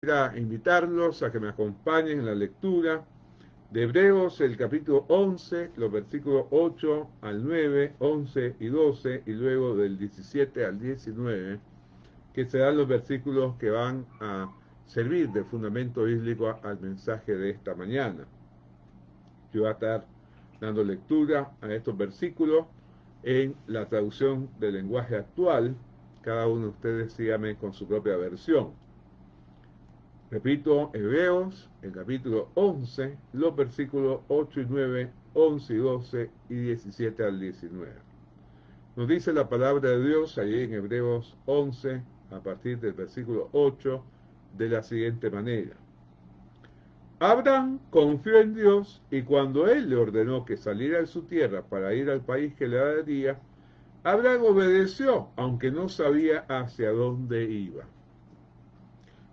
quisiera invitarlos a que me acompañen en la lectura de Hebreos, el capítulo 11, los versículos 8 al 9, 11 y 12, y luego del 17 al 19, que serán los versículos que van a servir de fundamento bíblico al mensaje de esta mañana. Yo voy a estar dando lectura a estos versículos en la traducción del lenguaje actual. Cada uno de ustedes sígame con su propia versión. Repito, Hebreos, el capítulo 11, los versículos 8 y 9, 11 y 12 y 17 al 19. Nos dice la palabra de Dios allí en Hebreos 11, a partir del versículo 8, de la siguiente manera. Abraham confió en Dios y cuando él le ordenó que saliera de su tierra para ir al país que le daría, Abraham obedeció, aunque no sabía hacia dónde iba.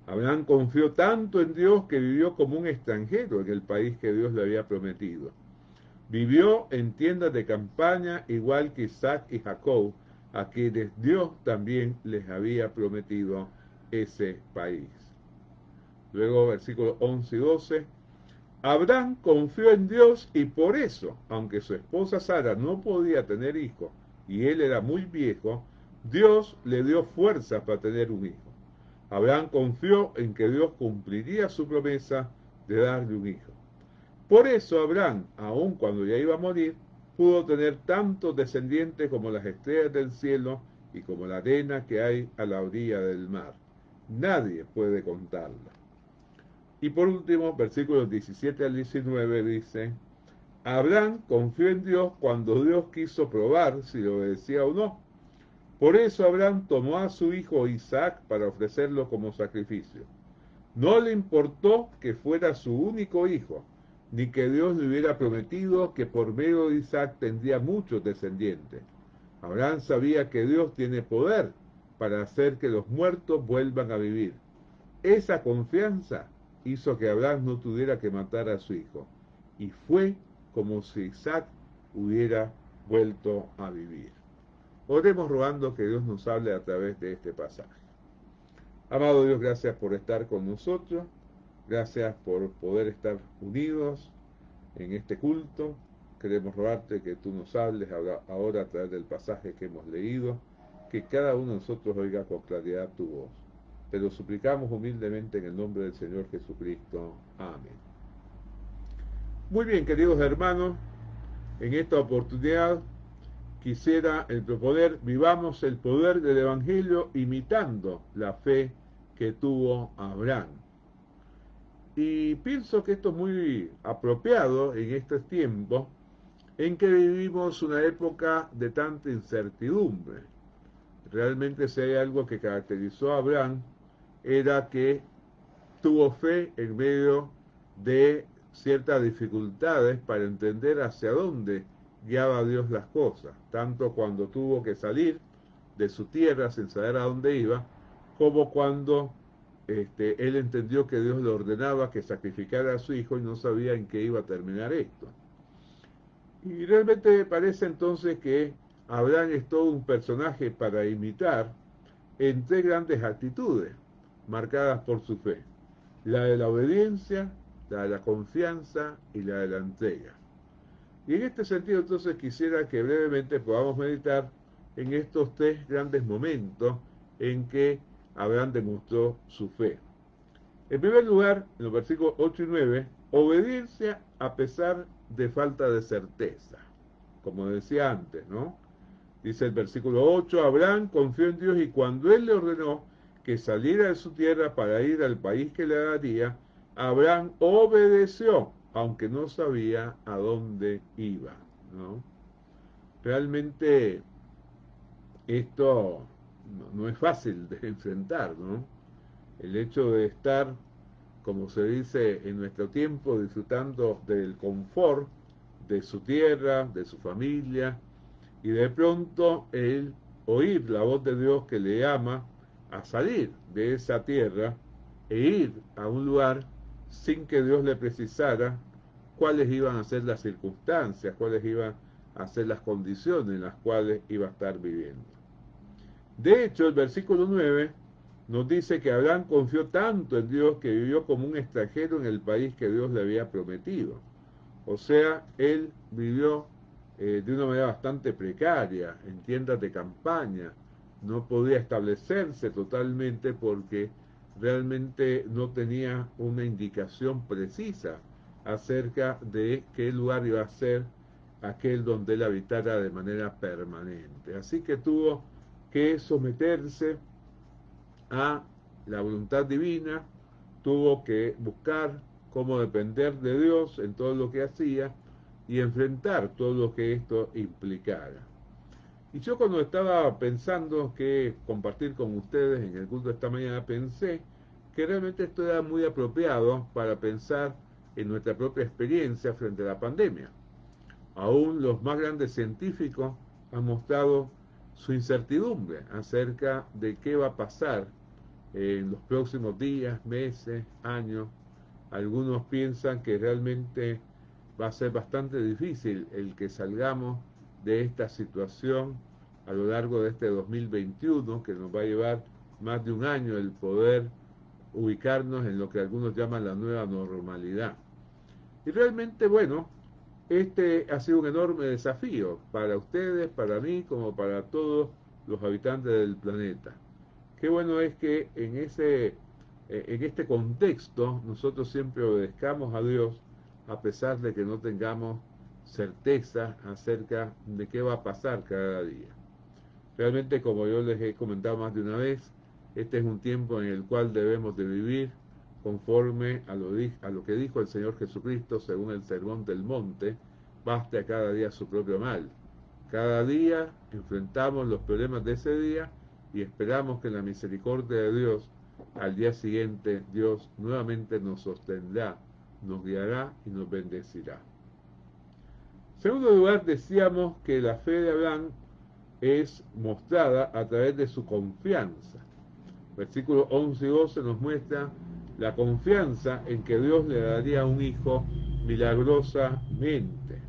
Abraham confió tanto en Dios que vivió como un extranjero en el país que Dios le había prometido. Vivió en tiendas de campaña igual que Isaac y Jacob, a quienes Dios también les había prometido ese país. Luego, versículos 11 y 12. Abraham confió en Dios y por eso, aunque su esposa Sara no podía tener hijos y él era muy viejo, Dios le dio fuerza para tener un hijo. Abraham confió en que Dios cumpliría su promesa de darle un hijo. Por eso Abraham, aun cuando ya iba a morir, pudo tener tantos descendientes como las estrellas del cielo y como la arena que hay a la orilla del mar. Nadie puede contarla. Y por último, versículos 17 al 19 dice, Abraham confió en Dios cuando Dios quiso probar si le obedecía o no. Por eso Abraham tomó a su hijo Isaac para ofrecerlo como sacrificio. No le importó que fuera su único hijo, ni que Dios le hubiera prometido que por medio de Isaac tendría muchos descendientes. Abraham sabía que Dios tiene poder para hacer que los muertos vuelvan a vivir. Esa confianza hizo que Abraham no tuviera que matar a su hijo, y fue como si Isaac hubiera vuelto a vivir. Oremos rogando que Dios nos hable a través de este pasaje. Amado Dios, gracias por estar con nosotros, gracias por poder estar unidos en este culto. Queremos rogarte que tú nos hables ahora a través del pasaje que hemos leído, que cada uno de nosotros oiga con claridad tu voz. Te lo suplicamos humildemente en el nombre del Señor Jesucristo. Amén. Muy bien, queridos hermanos, en esta oportunidad quisiera proponer, vivamos el poder del Evangelio imitando la fe que tuvo Abraham. Y pienso que esto es muy apropiado en este tiempo en que vivimos una época de tanta incertidumbre. Realmente si hay algo que caracterizó a Abraham era que tuvo fe en medio de ciertas dificultades para entender hacia dónde guiaba Dios las cosas, tanto cuando tuvo que salir de su tierra sin saber a dónde iba, como cuando él entendió que Dios le ordenaba que sacrificara a su hijo y no sabía en qué iba a terminar esto. Y realmente parece entonces que Abraham es todo un personaje para imitar en tres grandes actitudes marcadas por su fe: la de la obediencia, la de la confianza y la de la entrega. Y en este sentido entonces quisiera que brevemente podamos meditar en estos tres grandes momentos en que Abraham demostró su fe. En primer lugar, en los versículos 8 y 9, obediencia a pesar de falta de certeza. Como decía antes, ¿no? Dice el versículo 8, Abraham confió en Dios y cuando él le ordenó que saliera de su tierra para ir al país que le daría, Abraham obedeció, aunque no sabía a dónde iba, ¿no? Realmente esto no es fácil de enfrentar, ¿no? El hecho de estar, como se dice en nuestro tiempo, disfrutando del confort de su tierra, de su familia, y de pronto él oír la voz de Dios que le llama a salir de esa tierra e ir a un lugar sin que Dios le precisara cuáles iban a ser las circunstancias, cuáles iban a ser las condiciones en las cuales iba a estar viviendo. De hecho, el versículo 9 nos dice que Abraham confió tanto en Dios que vivió como un extranjero en el país que Dios le había prometido. O sea, él vivió de una manera bastante precaria, en tiendas de campaña, no podía establecerse totalmente porque realmente no tenía una indicación precisa acerca de qué lugar iba a ser aquel donde él habitara de manera permanente. Así que tuvo que someterse a la voluntad divina, tuvo que buscar cómo depender de Dios en todo lo que hacía y enfrentar todo lo que esto implicara. Y yo cuando estaba pensando que compartir con ustedes en el culto de esta mañana, pensé que realmente esto era muy apropiado para pensar en nuestra propia experiencia frente a la pandemia. Aún los más grandes científicos han mostrado su incertidumbre acerca de qué va a pasar en los próximos días, meses, años. Algunos piensan que realmente va a ser bastante difícil el que salgamos de esta situación a lo largo de este 2021, que nos va a llevar más de un año el poder ubicarnos en lo que algunos llaman la nueva normalidad. Y realmente, bueno, este ha sido un enorme desafío para ustedes, para mí, como para todos los habitantes del planeta. Qué bueno es que en este contexto nosotros siempre obedezcamos a Dios a pesar de que no tengamos certeza acerca de qué va a pasar cada día. Realmente, como yo les he comentado más de una vez, este es un tiempo en el cual debemos de vivir conforme a lo que dijo el Señor Jesucristo según el Sermón del Monte: baste a cada día su propio mal. Cada día enfrentamos los problemas de ese día y esperamos que en la misericordia de Dios, al día siguiente, Dios nuevamente nos sostendrá, nos guiará y nos bendecirá. En segundo lugar, decíamos que la fe de Abraham es mostrada a través de su confianza. Versículos 11 y 12 nos muestra la confianza en que Dios le daría un hijo milagrosamente.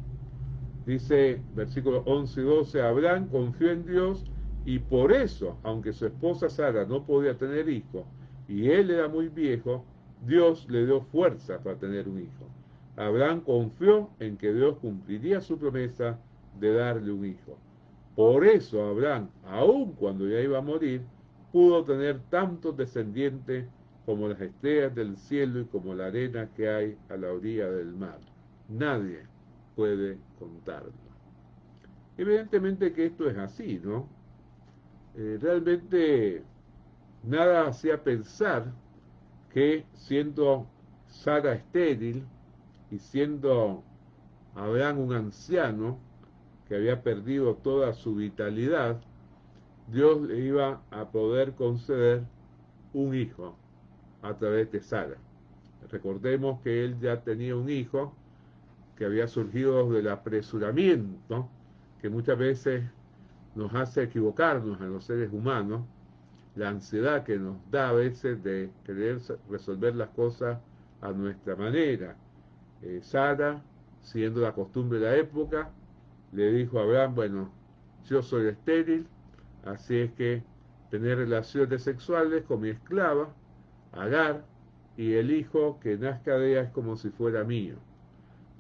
Dice versículos 11 y 12, Abraham confió en Dios y por eso, aunque su esposa Sara no podía tener hijo y él era muy viejo, Dios le dio fuerza para tener un hijo. Abraham confió en que Dios cumpliría su promesa de darle un hijo. Por eso Abraham, aun cuando ya iba a morir, pudo tener tantos descendientes como las estrellas del cielo y como la arena que hay a la orilla del mar. Nadie puede contarlo. Evidentemente que esto es así, ¿no? Realmente nada hacía pensar que siendo Sara estéril y siendo Abraham un anciano que había perdido toda su vitalidad, Dios le iba a poder conceder un hijo a través de Sara. Recordemos que él ya tenía un hijo que había surgido del apresuramiento que muchas veces nos hace equivocarnos a los seres humanos, la ansiedad que nos da a veces de querer resolver las cosas a nuestra manera. Sara, siguiendo la costumbre de la época, le dijo a Abraham: bueno, yo soy estéril, así es que tener relaciones sexuales con mi esclava, Agar, y el hijo que nazca de ella es como si fuera mío.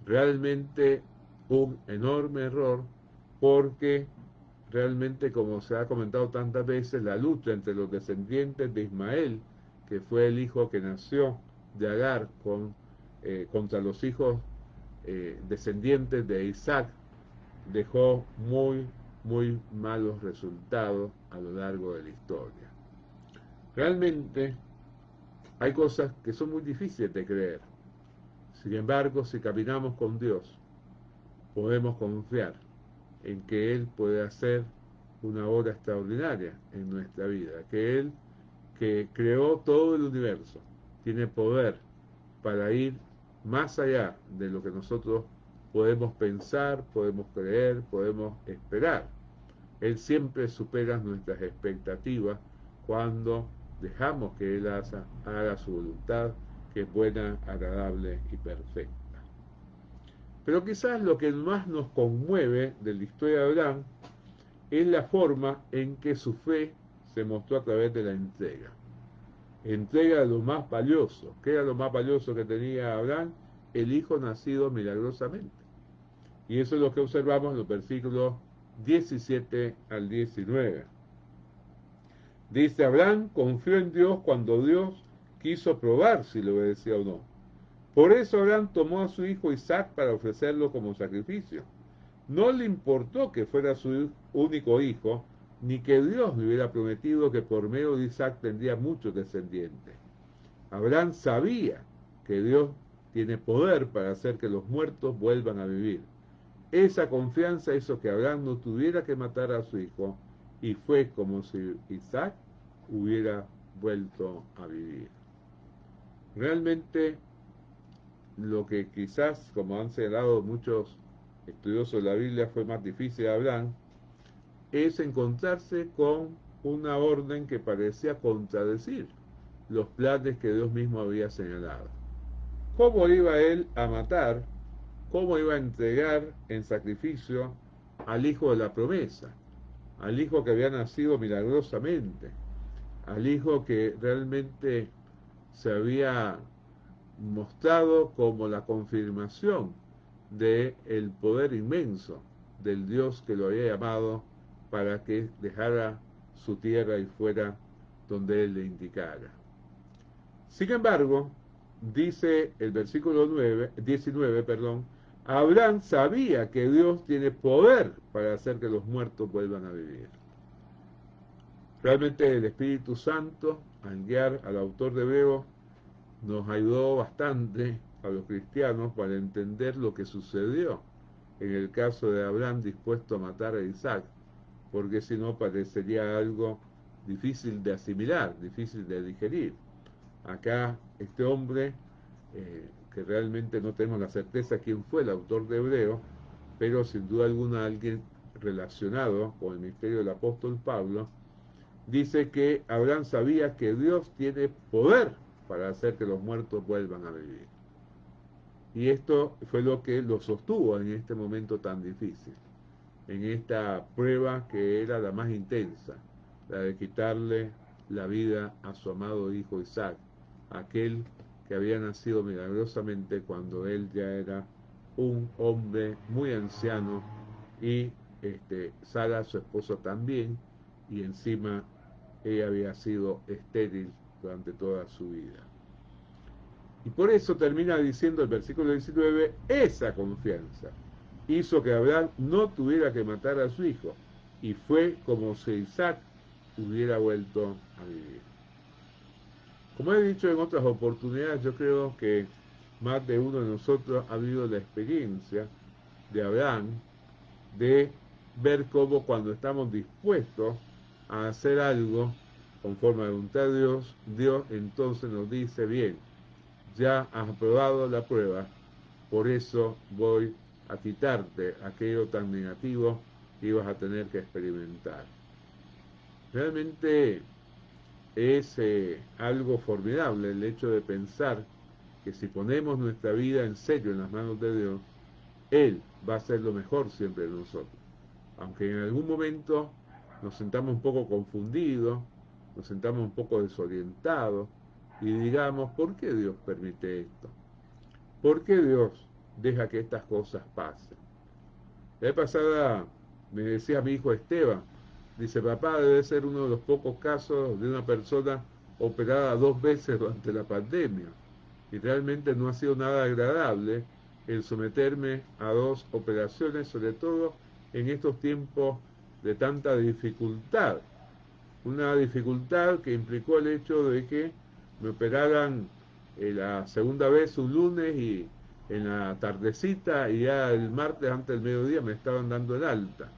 Realmente un enorme error, porque realmente, como se ha comentado tantas veces, la lucha entre los descendientes de Ismael, que fue el hijo que nació de Agar, contra los hijos descendientes de Isaac, dejó muy malos resultados a lo largo de la historia. Realmente hay cosas que son muy difíciles de creer. Sin embargo, si caminamos con Dios, podemos confiar en que Él puede hacer una obra extraordinaria en nuestra vida, que Él, que creó todo el universo, tiene poder para ir más allá de lo que nosotros podemos pensar, podemos creer, podemos esperar. Él siempre supera nuestras expectativas cuando dejamos que Él haga su voluntad, que es buena, agradable y perfecta. Pero quizás lo que más nos conmueve de la historia de Abraham es la forma en que su fe se mostró a través de la entrega. entrega lo más valioso. ¿Qué era lo más valioso que tenía Abraham? El hijo nacido milagrosamente. Y eso es lo que observamos en los versículos 17 al 19. Dice, Abraham confió en Dios cuando Dios quiso probar si le obedecía o no. Por eso Abraham tomó a su hijo Isaac para ofrecerlo como sacrificio. No le importó que fuera su único hijo, ni que Dios le hubiera prometido que por medio de Isaac tendría muchos descendientes. Abraham sabía que Dios tiene poder para hacer que los muertos vuelvan a vivir. Esa confianza hizo que Abraham no tuviera que matar a su hijo y fue como si Isaac hubiera vuelto a vivir. Realmente lo que quizás, como han señalado muchos estudiosos de la Biblia, fue más difícil de Abraham, es encontrarse con una orden que parecía contradecir los planes que Dios mismo había señalado. ¿Cómo iba él a matar? ¿Cómo iba a entregar en sacrificio al hijo de la promesa? Al hijo que había nacido milagrosamente, al hijo que realmente se había mostrado como la confirmación del poder inmenso del Dios que lo había llamado para que dejara su tierra y fuera donde él le indicara. Sin embargo, dice el versículo 19, Abraham sabía que Dios tiene poder para hacer que los muertos vuelvan a vivir. Realmente el Espíritu Santo, al guiar al autor de Hebreos, nos ayudó bastante a los cristianos para entender lo que sucedió en el caso de Abraham dispuesto a matar a Isaac, porque si no parecería algo difícil de asimilar, difícil de digerir. Acá este hombre, que realmente no tenemos la certeza quién fue el autor de Hebreo, pero sin duda alguna alguien relacionado con el ministerio del apóstol Pablo, dice que Abraham sabía que Dios tiene poder para hacer que los muertos vuelvan a vivir. Y esto fue lo que lo sostuvo en este momento tan difícil, en esta prueba que era la más intensa, la de quitarle la vida a su amado hijo Isaac, aquel que había nacido milagrosamente cuando él ya era un hombre muy anciano y Sara, su esposa, también, y encima ella había sido estéril durante toda su vida. Y por eso termina diciendo el versículo 19, esa confianza hizo que Abraham no tuviera que matar a su hijo, y fue como si Isaac hubiera vuelto a vivir. Como he dicho en otras oportunidades, yo creo que más de uno de nosotros ha vivido la experiencia de Abraham de ver cómo cuando estamos dispuestos a hacer algo conforme a la voluntad de Dios, Dios entonces nos dice, bien, ya has aprobado la prueba, por eso voy a quitarte aquello tan negativo que ibas a tener que experimentar. Realmente es algo formidable el hecho de pensar que si ponemos nuestra vida en serio en las manos de Dios, Él va a hacer lo mejor siempre de nosotros. Aunque en algún momento nos sentamos un poco confundidos, nos sentamos un poco desorientados y digamos, ¿por qué Dios permite esto? ¿Por qué Dios deja que estas cosas pasen? La vez pasada me decía mi hijo Esteban, dice, papá, debe ser uno de los pocos casos de una persona operada 2 veces durante la pandemia. Y realmente no ha sido nada agradable el someterme a 2 operaciones, sobre todo en estos tiempos de tanta dificultad. Una dificultad que implicó el hecho de que me operaran la segunda vez un lunes y en la tardecita y ya el martes antes del mediodía me estaban dando el alta.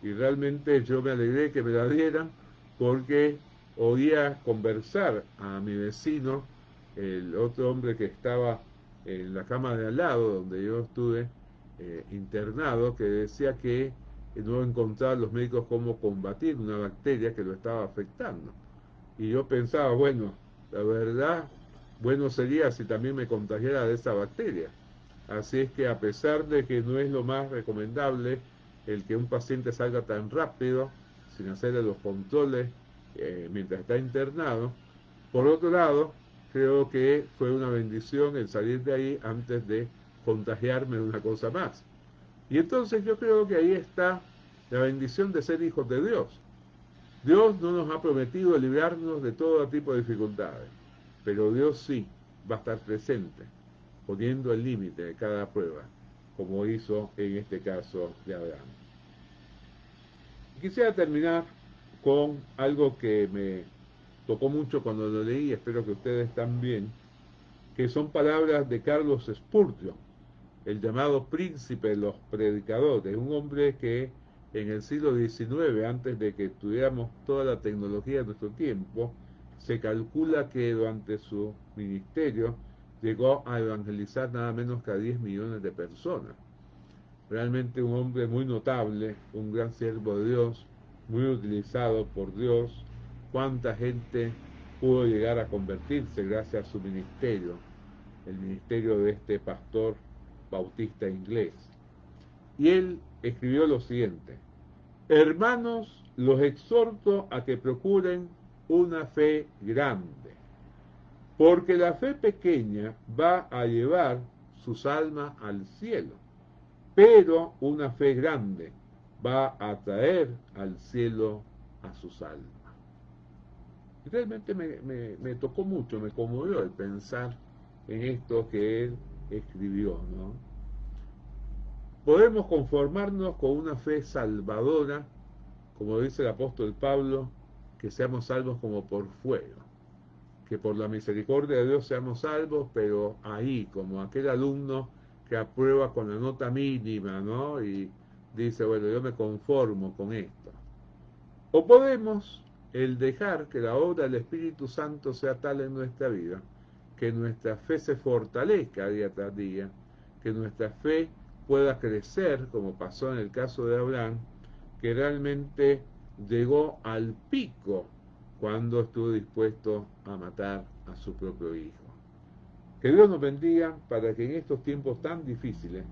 Y realmente yo me alegré que me la dieran porque oía conversar a mi vecino, el otro hombre que estaba en la cama de al lado donde yo estuve internado, que decía que no encontraban los médicos cómo combatir una bacteria que lo estaba afectando. Y yo pensaba, bueno, la verdad, bueno sería si también me contagiara de esa bacteria. Así es que a pesar de que no es lo más recomendable el que un paciente salga tan rápido, sin hacerle los controles mientras está internado, Por otro lado, creo que fue una bendición el salir de ahí antes de contagiarme de una cosa más. Y entonces yo creo que ahí está la bendición de ser hijos de Dios. Dios no nos ha prometido librarnos de todo tipo de dificultades, pero Dios sí va a estar presente, poniendo el límite de cada prueba, como hizo en este caso de Abraham. Quisiera terminar con algo que me tocó mucho cuando lo leí, espero que ustedes también, que son palabras de Carlos Spurgeon, el llamado príncipe de los predicadores, un hombre que en el siglo XIX, antes de que tuviéramos toda la tecnología de nuestro tiempo, se calcula que durante su ministerio llegó a evangelizar nada menos que a 10 millones de personas. Realmente un hombre muy notable, un gran siervo de Dios, muy utilizado por Dios. Cuánta gente pudo llegar a convertirse gracias a su ministerio, el ministerio de este pastor bautista inglés. Y él escribió lo siguiente: hermanos, los exhorto a que procuren una fe grande, porque la fe pequeña va a llevar sus almas al cielo, pero una fe grande va a traer al cielo a sus almas. Y realmente me tocó mucho, me conmovió el pensar en esto que él escribió, ¿no? Podemos conformarnos con una fe salvadora, como dice el apóstol Pablo, que seamos salvos como por fuego, que por la misericordia de Dios seamos salvos, pero ahí, como aquel alumno que aprueba con la nota mínima, ¿no? Y dice, bueno, yo me conformo con esto. O podemos el dejar que la obra del Espíritu Santo sea tal en nuestra vida, que nuestra fe se fortalezca día tras día, que nuestra fe pueda crecer, como pasó en el caso de Abraham, que realmente llegó al pico cuando estuvo dispuesto a matar a su propio hijo. Que Dios nos bendiga para que en estos tiempos tan difíciles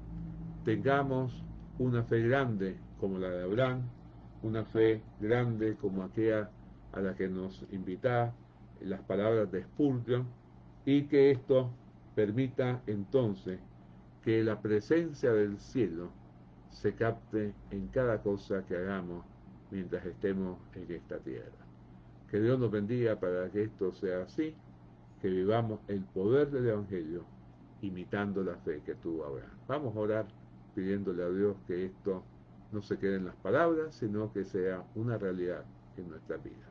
tengamos una fe grande como la de Abraham, una fe grande como aquella a la que nos invita las palabras de Spurgeon, y que esto permita entonces que la presencia del cielo se capte en cada cosa que hagamos mientras estemos en esta tierra. Que Dios nos bendiga para que esto sea así, que vivamos el poder del Evangelio imitando la fe que tuvo Abraham. Vamos a orar pidiéndole a Dios que esto no se quede en las palabras, sino que sea una realidad en nuestra vida.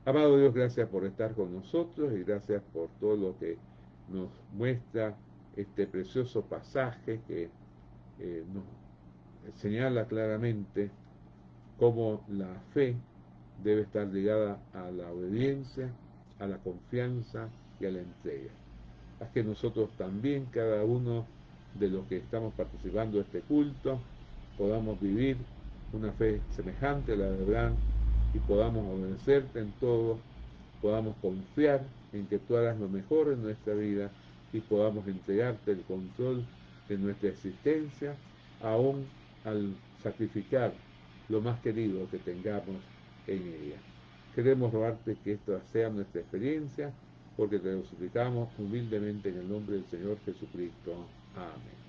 Amado Dios, gracias por estar con nosotros y gracias por todo lo que nos muestra este precioso pasaje que nos señala claramente cómo la fe debe estar ligada a la obediencia, a la confianza y a la entrega. Haz que nosotros también, cada uno de los que estamos participando de este culto, podamos vivir una fe semejante a la de Abraham y podamos obedecerte en todo, podamos confiar en que tú harás lo mejor en nuestra vida y podamos entregarte el control de nuestra existencia, aún al sacrificar lo más querido que tengamos en ella. Queremos rogarte que esta sea nuestra experiencia, porque te lo suplicamos humildemente en el nombre del Señor Jesucristo. Amén.